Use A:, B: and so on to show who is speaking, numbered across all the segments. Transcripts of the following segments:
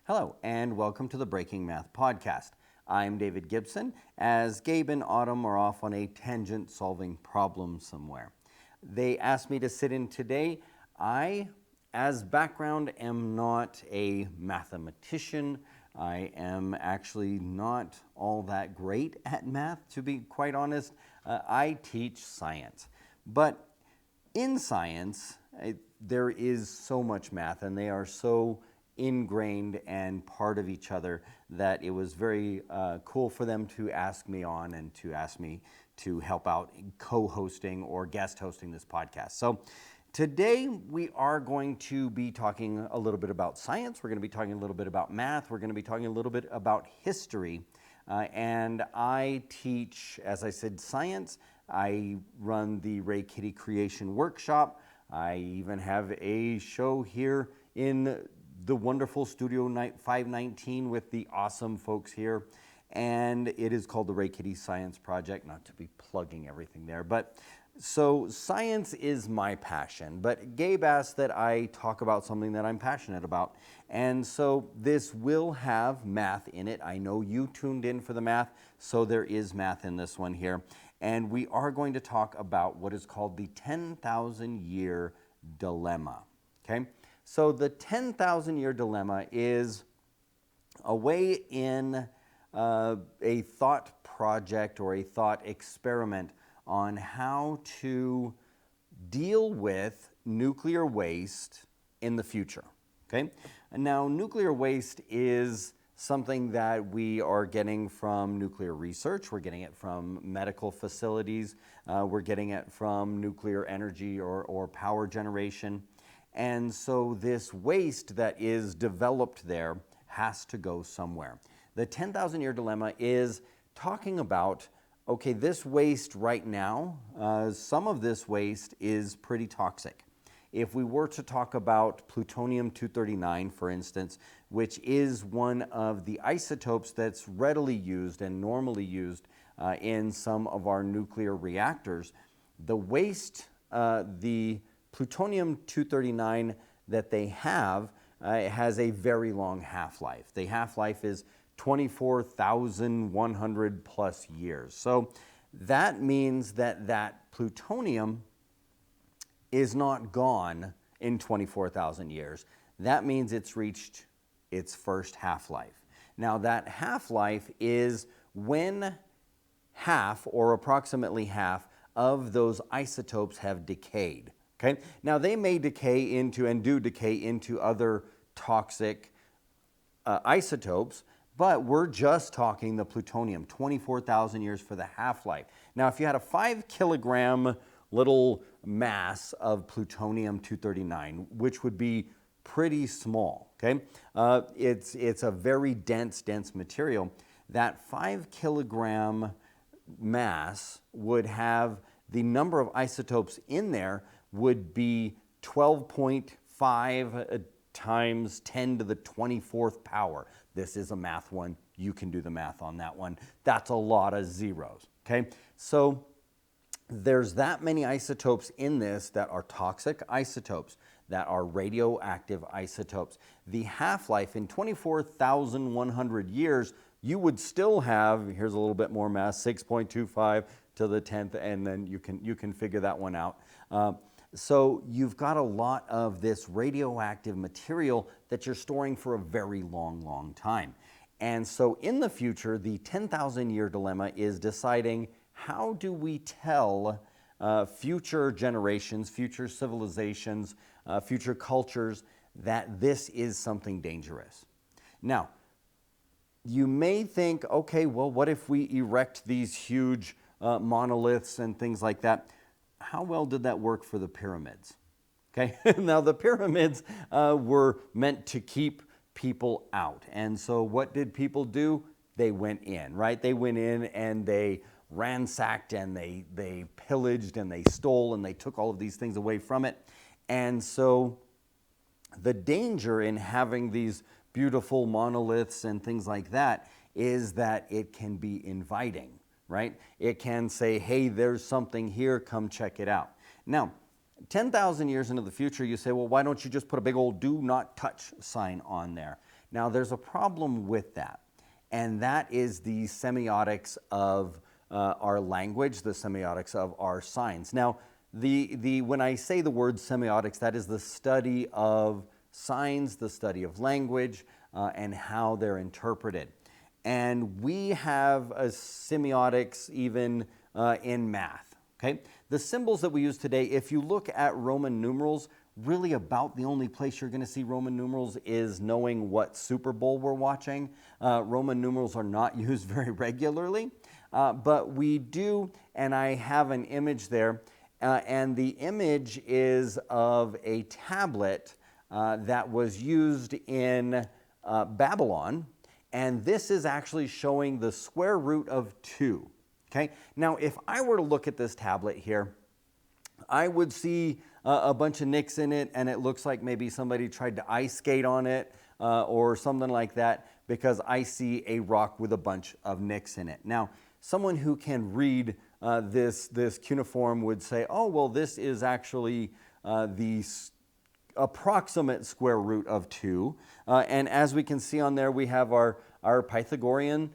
A: Hello, and welcome to the Breaking Math Podcast. I'm David Gibson, as Gabe and Autumn are off on a tangent solving problem somewhere. They asked me to sit in today. I, as background, am not a mathematician. I am actually not all that great at math, to be quite honest. I teach science. But in science, there is so much math, and they are so ingrained and part of each other that it was very cool for them to ask me on and to ask me to help out co-hosting or guest hosting this podcast. So today we are going to be talking a little bit about science. We're going to be talking a little bit about math. We're going to be talking a little bit about history. And I teach, as I said, science. I run the RayKitty Creation Workshop. I even have a show here in the wonderful Studio 519 with the awesome folks here. And it is called the RayKitty Science Project, not to be plugging everything there. But so science is my passion. But Gabe asked that I talk about something that I'm passionate about. And so this will have math in it. I know you tuned in for the math, so there is math in this one here. And we are going to talk about what is called the 10,000-year dilemma, okay? So the 10,000-year dilemma is a way in a thought project or a thought experiment on how to deal with nuclear waste in the future, okay? And now nuclear waste is something that we are getting from nuclear research, we're getting it from medical facilities, we're getting it from nuclear energy or power generation. And so this waste that is developed there has to go somewhere. The 10,000-year dilemma is talking about, okay, this waste right now, some of this waste is pretty toxic. If we were to talk about plutonium-239, for instance, which is one of the isotopes that's readily used and normally used in some of our nuclear reactors, the waste, the plutonium-239 that they have has a very long half-life. The half-life is 24,100 plus years. So that means that that plutonium is not gone in 24,000 years. That means it's reached its first half-life. Now that half-life is when half or approximately half of those isotopes have decayed. Okay? Now they may decay into and do decay into other toxic isotopes, but we're just talking the plutonium, 24,000 years for the half-life. Now if you had a 5-kilogram little mass of plutonium-239, which would be pretty small, okay? It's a very dense material. That 5-kilogram mass would have the number of isotopes in there would be 12.5 times 10 to the 24th power. This is a math one. You can do the math on that one. That's a lot of zeros, okay? So there's that many isotopes in this that are toxic isotopes, that are radioactive isotopes. The half-life in 24,100 years, you would still have, here's a little bit more mass, 6.25 to the 10th, and then you can figure that one out. So you've got a lot of this radioactive material that you're storing for a very long time. And so in the future, the 10,000-year dilemma is deciding, how do we tell future generations, future civilizations, future cultures that this is something dangerous? Now, you may think, okay, well, what if we erect these huge monoliths and things like that? How well did that work for the pyramids? Okay, now the pyramids were meant to keep people out. And so what did people do? They went in, right? They went in and they ransacked and they pillaged and they stole and they took all of these things away from it. And so the danger in having these beautiful monoliths and things like that is that it can be inviting, right? It can say, hey, there's something here, come check it out. Now, 10,000 years into the future, you say, well, why don't you just put a big old do not touch sign on there? Now, there's a problem with that, and that is the semiotics of our language, the semiotics of our signs. Now, when I say the word semiotics, that is the study of signs, the study of language, and how they're interpreted. And we have a semiotics even in math, okay? The symbols that we use today, if you look at Roman numerals, really about the only place you're going to see Roman numerals is knowing what Super Bowl we're watching. Roman numerals are not used very regularly, but we do, and I have an image there, and the image is of a tablet that was used in Babylon, and this is actually showing the square root of 2. Okay? Now, if I were to look at this tablet here, I would see a bunch of nicks in it, and it looks like maybe somebody tried to ice skate on it or something like that, because I see a rock with a bunch of nicks in it. Now, someone who can read this cuneiform would say, oh, well, this is actually the approximate square root of 2. And as we can see on there, we have our Pythagorean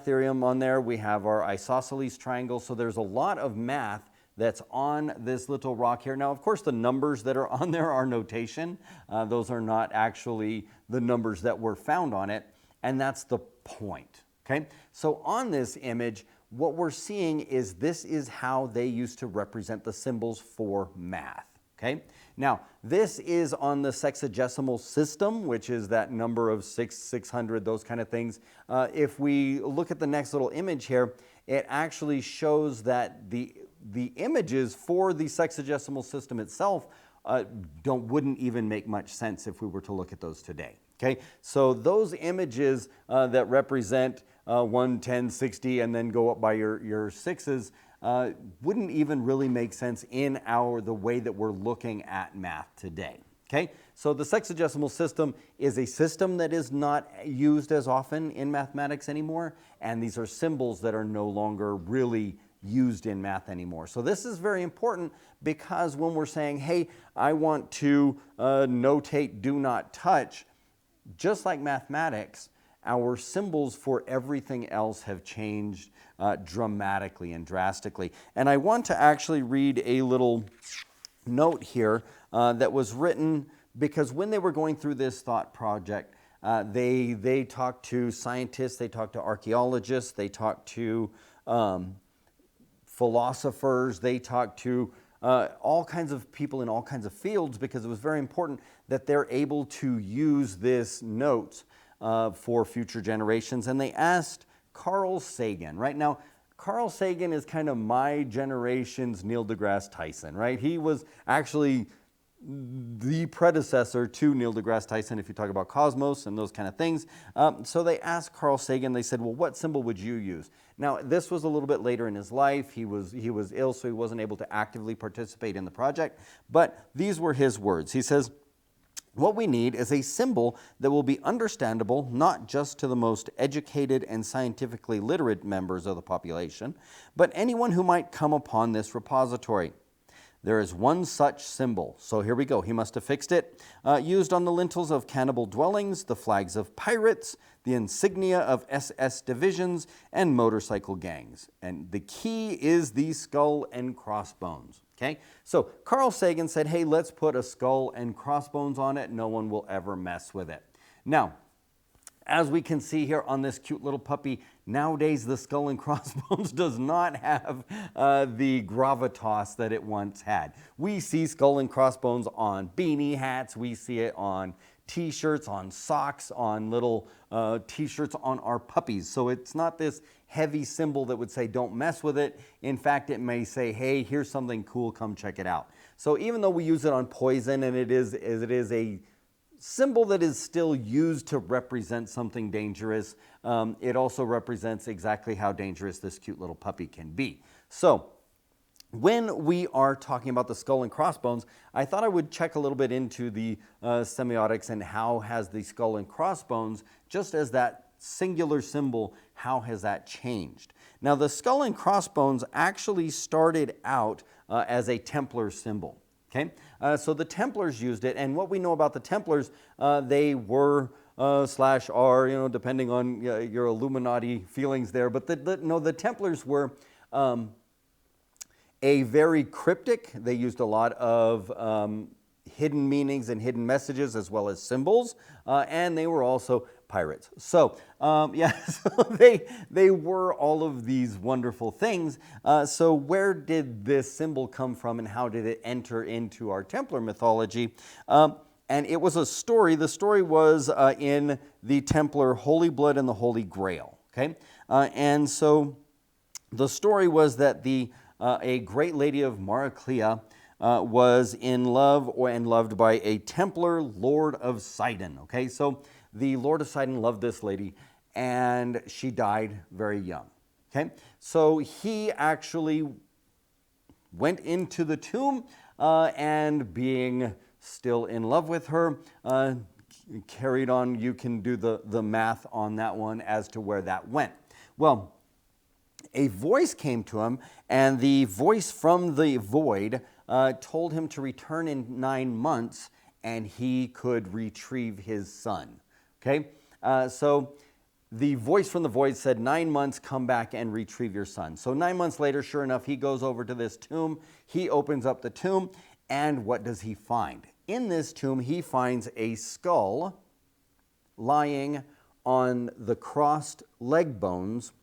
A: theorem on there. We have our isosceles triangle. So there's a lot of math that's on this little rock here. Now, of course, the numbers that are on there are notation. Those are not actually the numbers that were found on it. And that's the point, okay? So on this image, what we're seeing is this is how they used to represent the symbols for math, okay? Now, this is on the sexagesimal system, which is that number of 600, those kind of things. If we look at the next little image here, it actually shows that the images for the sexagesimal system itself wouldn't even make much sense if we were to look at those today. Okay, so those images that represent 1, 10, 60, and then go up by your sixes wouldn't even really make sense in the way that we're looking at math today. Okay, so the sexagesimal system is a system that is not used as often in mathematics anymore, and these are symbols that are no longer really used in math anymore. So this is very important, because when we're saying, hey, I want to notate do not touch, just like mathematics, our symbols for everything else have changed dramatically and drastically. And I want to actually read a little note here that was written, because when they were going through this thought project, they talked to scientists, they talked to archaeologists, they talked to philosophers, they talked to all kinds of people in all kinds of fields, because it was very important that they're able to use this note for future generations. And they asked Carl Sagan. Right now, Carl Sagan is kind of my generation's Neil deGrasse Tyson, right? He was actually the predecessor to Neil deGrasse Tyson if you talk about cosmos and those kind of things. So they asked Carl Sagan, they said, well, what symbol would you use? Now, this was a little bit later in his life. He was ill, so he wasn't able to actively participate in the project. But these were his words. He says, what we need is a symbol that will be understandable not just to the most educated and scientifically literate members of the population, but anyone who might come upon this repository. There is one such symbol. So here we go. He must have fixed it. Used on the lintels of cannibal dwellings, the flags of pirates, the insignia of SS divisions, and motorcycle gangs. And the key is the skull and crossbones. Okay? So Carl Sagan said, hey, let's put a skull and crossbones on it. No one will ever mess with it. Now, as we can see here on this cute little puppy, nowadays the skull and crossbones does not have the gravitas that it once had. We see skull and crossbones on beanie hats, we see it on t-shirts, on socks, on little t-shirts on our puppies. So it's not this heavy symbol that would say don't mess with it. In fact, it may say, hey, here's something cool, come check it out. So even though we use it on poison, and it is a symbol that is still used to represent something dangerous, it also represents exactly how dangerous this cute little puppy can be. So when we are talking about the skull and crossbones, I thought I would check a little bit into the semiotics and how has the skull and crossbones, just as that singular symbol, how has that changed? Now, the skull and crossbones actually started out as a Templar symbol. Okay, so the Templars used it, and what we know about the Templars, they were slash R, depending on your Illuminati feelings there. But the Templars were a very cryptic. They used a lot of hidden meanings and hidden messages as well as symbols, and they were also pirates. So so they were all of these wonderful things. So where did this symbol come from, and how did it enter into our Templar mythology? And it was a story. The story was in the Templar Holy Blood and the Holy Grail. Okay, and so the story was that a great lady of Maraclea was in love and loved by a Templar Lord of Sidon. Okay, so the Lord of Sidon loved this lady, and she died very young. Okay, so he actually went into the tomb and, being still in love with her, carried on. You can do the math on that one as to where that went. Well, a voice came to him, and the voice from the void told him to return in 9 months, and he could retrieve his son. Okay, so the voice from the void said, 9 months, come back and retrieve your son. So 9 months later, sure enough, he goes over to this tomb. He opens up the tomb, and what does he find? In this tomb, he finds a skull lying on the crossed leg bones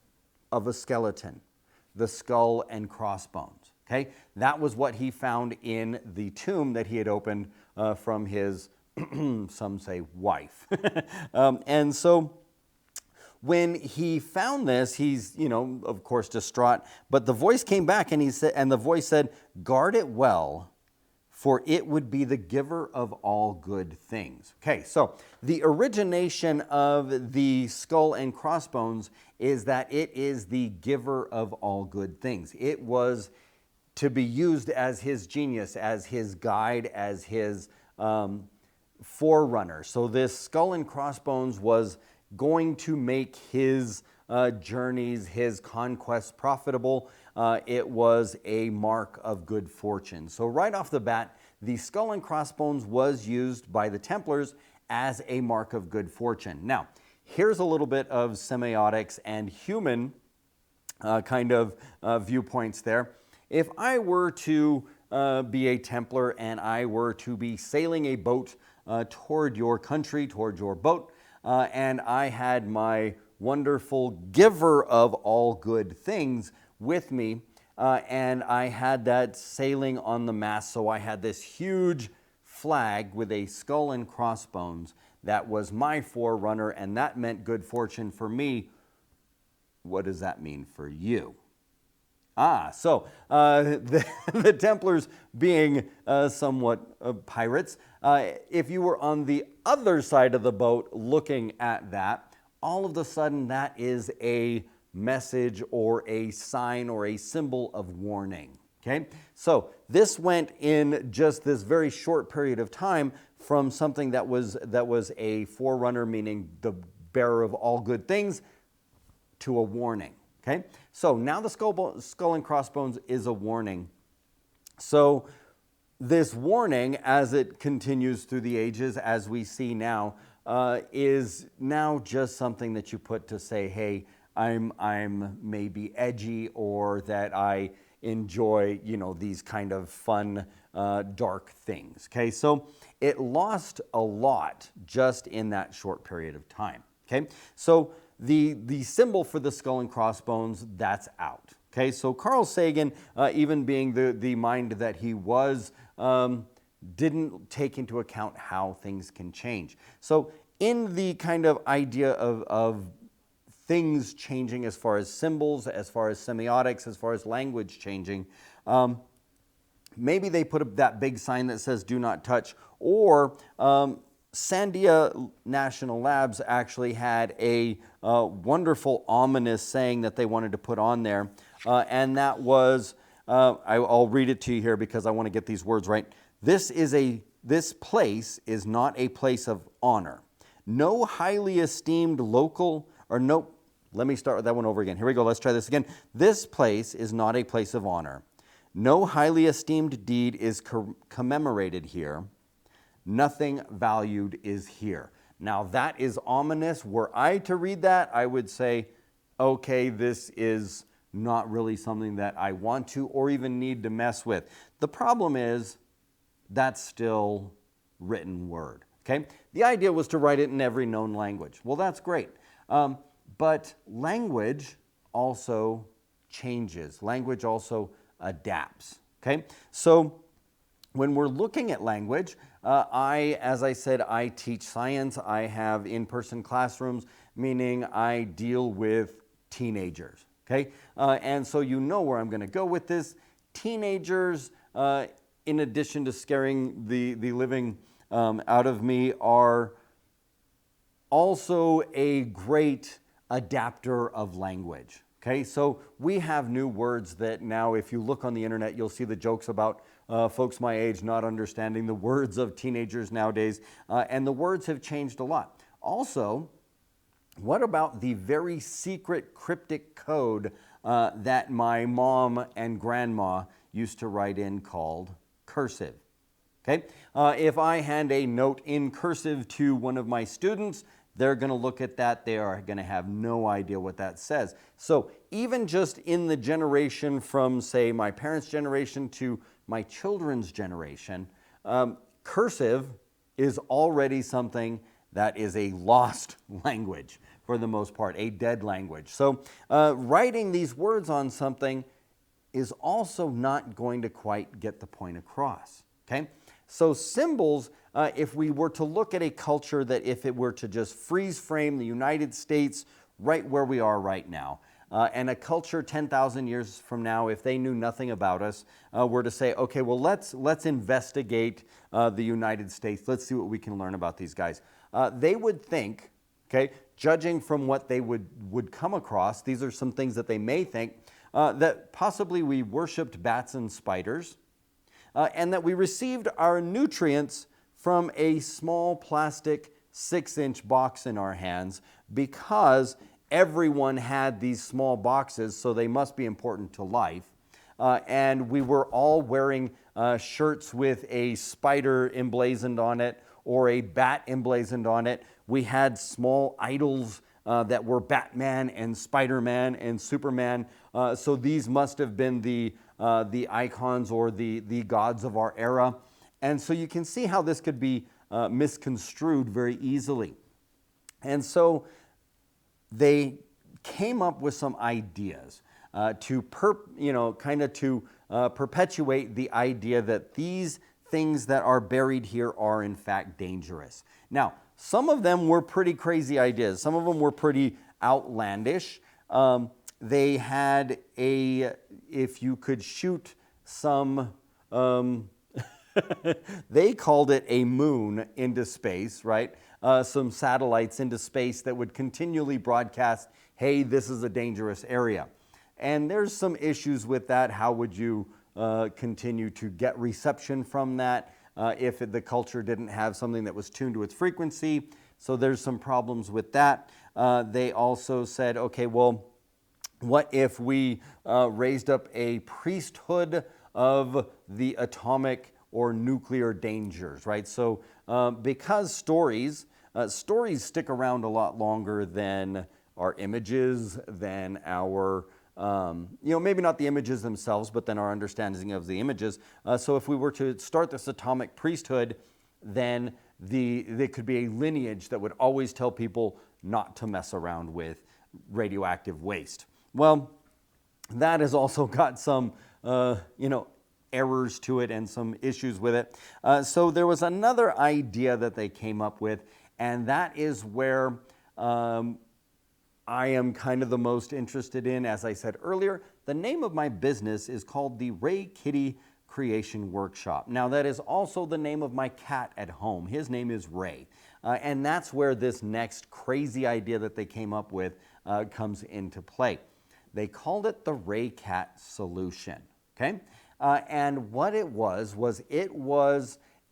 A: of a skeleton, the skull and crossbones. Okay, that was what he found in the tomb that he had opened from his, some say, wife. And so when he found this, he's, of course, distraught. But the voice came back, and the voice said, guard it well, for it would be the giver of all good things. Okay, so the origination of the skull and crossbones is that it is the giver of all good things. It was to be used as his genius, as his guide, as his forerunner. So this skull and crossbones was going to make his journeys, his conquests profitable. It was a mark of good fortune. So right off the bat, the skull and crossbones was used by the Templars as a mark of good fortune. Now, here's a little bit of semiotics and human kind of viewpoints there. If I were to be a Templar and I were to be sailing a boat toward your country, toward your boat, and I had my wonderful giver of all good things with me, and I had that sailing on the mast, so I had this huge flag with a skull and crossbones that was my forerunner, and that meant good fortune for me. What does that mean for you? So the Templars being somewhat pirates, if you were on the other side of the boat looking at that, all of a sudden that is a message or a sign or a symbol of warning. Okay, so this went in just this very short period of time from something that was a forerunner, meaning the bearer of all good things, to a warning. Okay, so now the skull and crossbones is a warning. So this warning, as it continues through the ages, as we see now, is now just something that you put to say, hey, I'm maybe edgy, or that I enjoy, these kind of fun, dark things. Okay, so it lost a lot just in that short period of time. Okay, so the symbol for the skull and crossbones, that's out. Okay, so Carl Sagan, even being the mind that he was, didn't take into account how things can change. So in the kind of idea of things changing as far as symbols, as far as semiotics, as far as language changing, maybe they put up that big sign that says do not touch, or Sandia National Labs actually had a wonderful ominous saying that they wanted to put on there, and that was, I'll read it to you here because I want to get these words right. This place is not a place of honor. No highly esteemed local, or no, let me start with that one over again. Here we go, let's try this again. This place is not a place of honor. No highly esteemed deed is commemorated here. Nothing valued is here. Now that is ominous. Were I to read that, I would say, okay, this is not really something that I want to or even need to mess with. The problem is that's still written word, okay? The idea was to write it in every known language. Well, that's great. But language also changes. Language also adapts, okay? So when we're looking at language, as I said, I teach science. I have in-person classrooms, meaning I deal with teenagers, okay? And so you know where I'm going to go with this. Teenagers, in addition to scaring the living out of me, are also a great adapter of language. Okay, so we have new words that now, if you look on the internet, you'll see the jokes about folks my age not understanding the words of teenagers nowadays, and the words have changed a lot. Also, what about the very secret cryptic code that my mom and grandma used to write in called cursive? Okay, if I hand a note in cursive to one of my students, they're going to look at that. They are going to have no idea what that says. So even just in the generation from, say, my parents' generation to my children's generation, cursive is already something that is a lost language for the most part, a dead language. So writing these words on something is also not going to quite get the point across, okay? So symbols, if we were to look at a culture that if it were to just freeze frame the United States right where we are right now, and a culture 10,000 years from now, if they knew nothing about us, were to say, okay, well, let's investigate the United States. Let's see what we can learn about these guys. They would think, okay, judging from what they would come across, these are some things that they may think, that possibly we worshipped bats and spiders, and that we received our nutrients from a small plastic 6-inch box in our hands because everyone had these small boxes, so they must be important to life. And we were all wearing shirts with a spider emblazoned on it or a bat emblazoned on it. We had small idols that were Batman and Spider-Man and Superman. So these must have been the icons or the gods of our era. And so you can see how this could be misconstrued very easily. And so they came up with some ideas to perpetuate the idea that these things that are buried here are in fact dangerous. Now, some of them were pretty crazy ideas. Some of them were pretty outlandish. They had if you could shoot some, they called it a moon into space, right? Some satellites into space that would continually broadcast, hey, this is a dangerous area. And there's some issues with that. How would you continue to get reception from that if the culture didn't have something that was tuned to its frequency? So there's some problems with that. They also said, okay, well, what if we raised up a priesthood of the atomic or nuclear dangers, right? So because stories stick around a lot longer than our images, than our, maybe not the images themselves, but then our understanding of the images. So if we were to start this atomic priesthood, then there could be a lineage that would always tell people not to mess around with radioactive waste. Well, that has also got some, errors to it and some issues with it. So there was another idea that they came up with, and that is where I am kind of the most interested in. As I said earlier, the name of my business is called the RayKitty Creation Workshop. Now, that is also the name of my cat at home. His name is Ray. And that's where this next crazy idea that they came up with comes into play. They called it the RayCat solution, okay? And what it was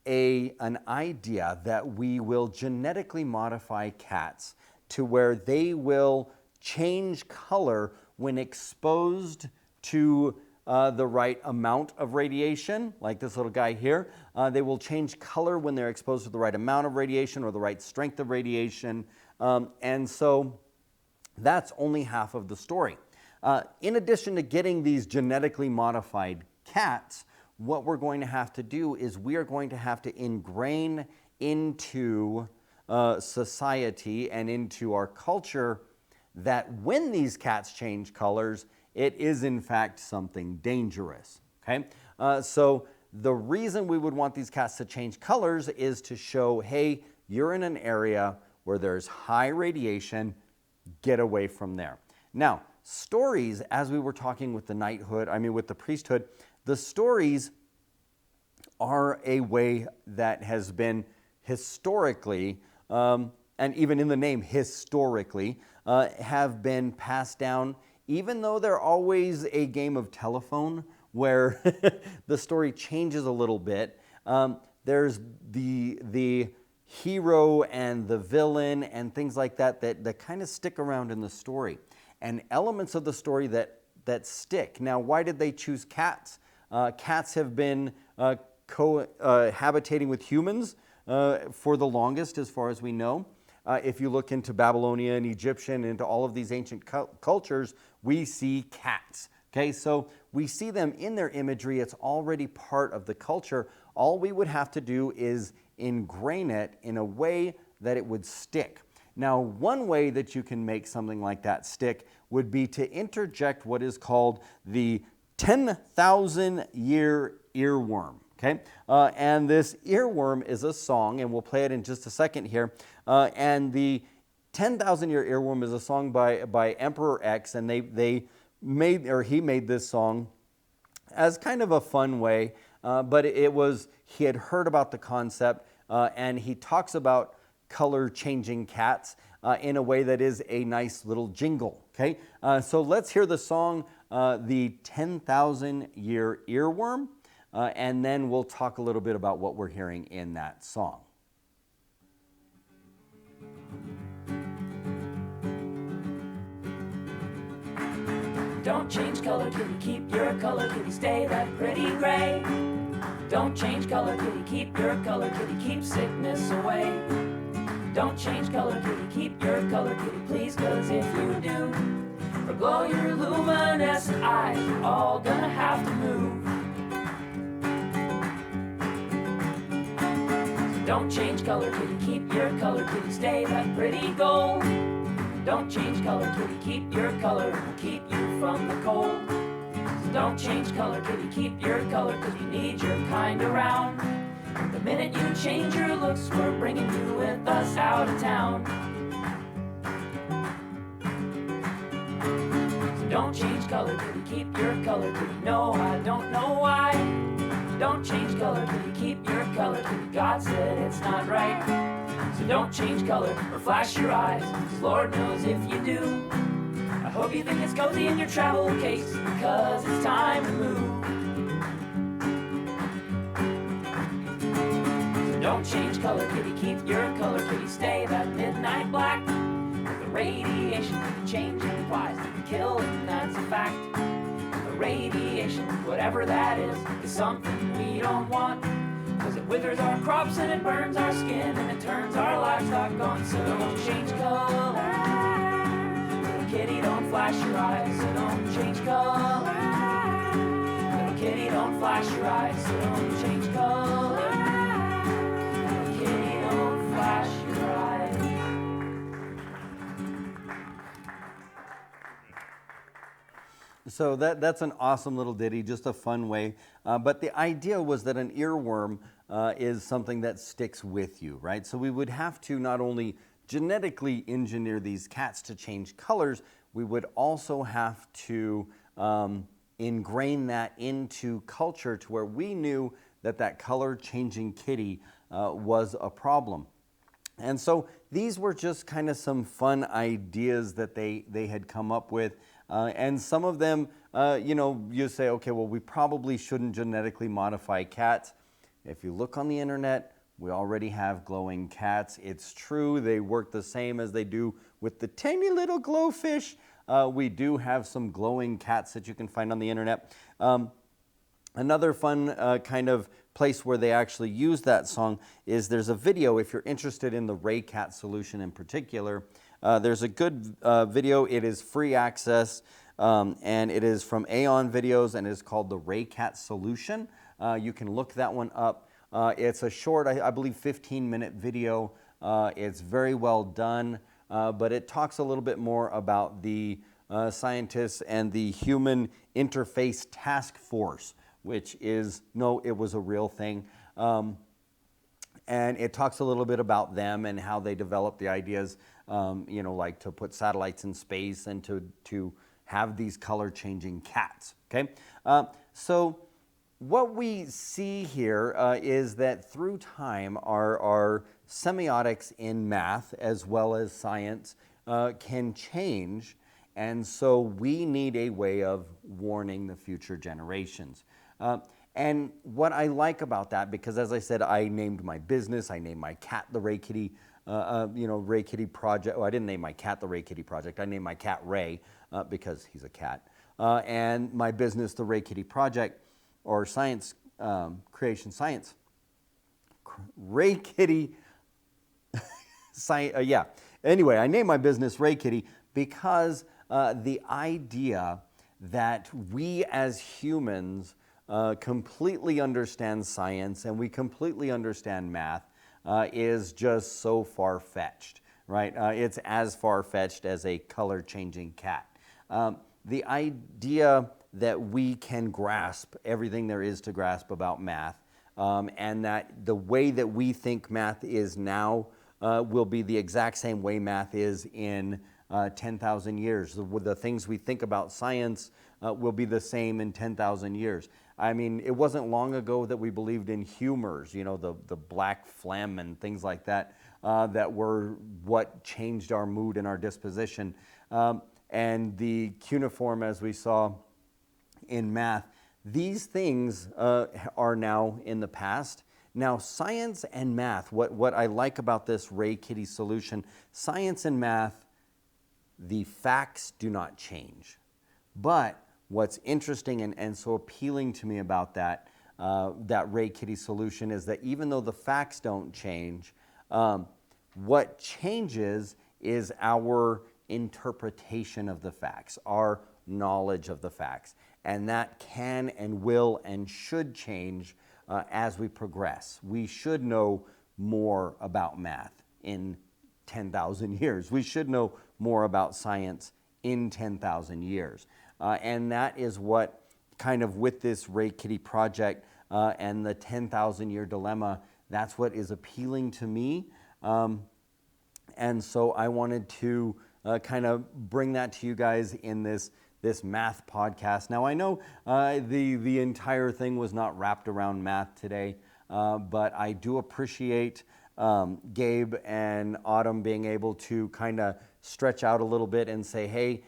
A: an idea that we will genetically modify cats to where they will change color when exposed to the right amount of radiation, like this little guy here. They will change color when they're exposed to the right amount of radiation or the right strength of radiation. And so that's only half of the story. In addition to getting these genetically modified cats, what we're going to have to do is we are going to have to ingrain into society and into our culture that when these cats change colors, it is in fact something dangerous, okay? So the reason we would want these cats to change colors is to show, hey, you're in an area where there's high radiation, get away from there. Now, stories, as we were talking with the priesthood, the stories are a way that has been historically, and even in the name historically, have been passed down, even though they're always a game of telephone where the story changes a little bit. There's the hero and the villain and things like that kind of stick around in the story. And elements of the story that stick. Now, why did they choose cats? Cats have been cohabitating with humans for the longest, as far as we know. If you look into Babylonian, Egyptian, into all of these ancient cultures, we see cats. Okay, so we see them in their imagery. It's already part of the culture. All we would have to do is ingrain it in a way that it would stick. Now, one way that you can make something like that stick would be to interject what is called the 10,000-year earworm. Okay, and this earworm is a song, and we'll play it in just a second here. And the 10,000-year earworm is a song by Emperor X, and he made this song as kind of a fun way, but he had heard about the concept, and he talks about color-changing cats in a way that is a nice little jingle. Okay, so let's hear the song, the 10,000-year earworm. And then we'll talk a little bit about what we're hearing in that song.
B: Don't change color, kitty, keep your color, kitty, stay that pretty gray. Don't change color, kitty, keep your color, kitty, keep sickness away. Don't change color, kitty, keep your color, kitty, please, 'cause if you do, or glow your luminescent eyes, you're all gonna have to move. Don't change color, kitty, keep your color, kitty, stay that pretty gold. Don't change color, kitty, keep your color, it'll keep you from the cold. So don't change color, kitty, keep your color, 'cause you need your kind around. The minute you change your looks, we're bringing you with us out of town. So don't change color, kitty, keep your color, kitty, no, I don't know why. Don't change color, kitty, keep your color, kitty, God said it's not right. So don't change color or flash your eyes, 'cause Lord knows if you do. I hope you think it's cozy in your travel case, because it's time to move. So don't change color, kitty, keep your color, kitty, stay that midnight black. The radiation change implies to kill, and that's a fact. Radiation, whatever that is something we don't want. 'Cause it withers our crops and it burns our skin and it turns our livestock on. So don't change color, little kitty, don't flash your eyes. So don't change color, little kitty, don't flash your eyes. So don't change color, little kitty, don't flash your eyes.
A: So that's an awesome little ditty, just a fun way. But the idea was that an earworm is something that sticks with you, right? So we would have to not only genetically engineer these cats to change colors, we would also have to ingrain that into culture to where we knew that color changing kitty was a problem. And so these were just kind of some fun ideas that they had come up with. And some of them, you say, okay, well, we probably shouldn't genetically modify cats. If you look on the internet, we already have glowing cats. It's true, they work the same as they do with the tiny little glowfish. We do have some glowing cats that you can find on the internet. Another fun kind of place where they actually use that song is there's a video, if you're interested in the RayKat solution in particular. There's a good video. It is free access, and it is from Aeon Videos, and it is called the RayKat Solution. You can look that one up. It's a short, I believe, 15-minute video. It's very well done, but it talks a little bit more about the scientists and the Human Interface Task Force, which is, no, it was a real thing. And it talks a little bit about them and how they developed the ideas, you know, like to put satellites in space and to have these color-changing cats, okay? So what we see here is that through time, our semiotics in math as well as science can change, and so we need a way of warning the future generations. And what I like about that, because as I said, I named my business, I named my cat the RayKitty, you know, RayKitty Project. Oh, I didn't name my cat the RayKitty Project. I named my cat Ray because he's a cat. And my business, the RayKitty Project, or Science, Creation Science. RayKitty, yeah. Anyway, I named my business RayKitty because the idea that we as humans completely understand science and we completely understand math is just so far-fetched, right? It's as far-fetched as a color-changing cat. The idea that we can grasp everything there is to grasp about math, and that the way that we think math is now will be the exact same way math is in 10,000 years. The things we think about science will be the same in 10,000 years. I mean, it wasn't long ago that we believed in humors, you know, the black phlegm and things like that, that were what changed our mood and our disposition. And the cuneiform, as we saw in math, these things are now in the past. Now, science and math, what I like about this RayKitty solution, science and math, the facts do not change. But what's interesting and so appealing to me about that RayKitty solution is that even though the facts don't change, what changes is our interpretation of the facts, our knowledge of the facts. And that can and will and should change as we progress. We should know more about math in 10,000 years. We should know more about science in 10,000 years. And that is what kind of with this RayKitty project and the 10,000 year dilemma, that's what is appealing to me. And so I wanted to kind of bring that to you guys in this math podcast. Now I know the entire thing was not wrapped around math today, but I do appreciate Gabe and Autumn being able to kind of stretch out a little bit and say, hey,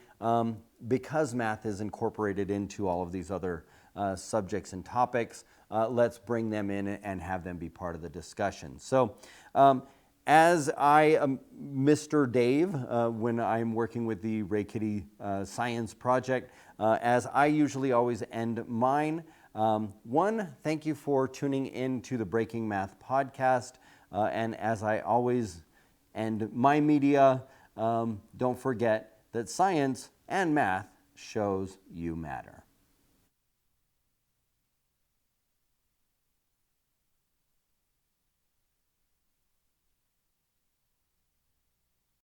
A: because math is incorporated into all of these other subjects and topics, let's bring them in and have them be part of the discussion. So as I am Mr. Dave, when I'm working with the RayKitty Science Project, as I usually always end mine, one, thank you for tuning in to the Breaking Math podcast. And as I always end my media, don't forget that science and math shows you matter.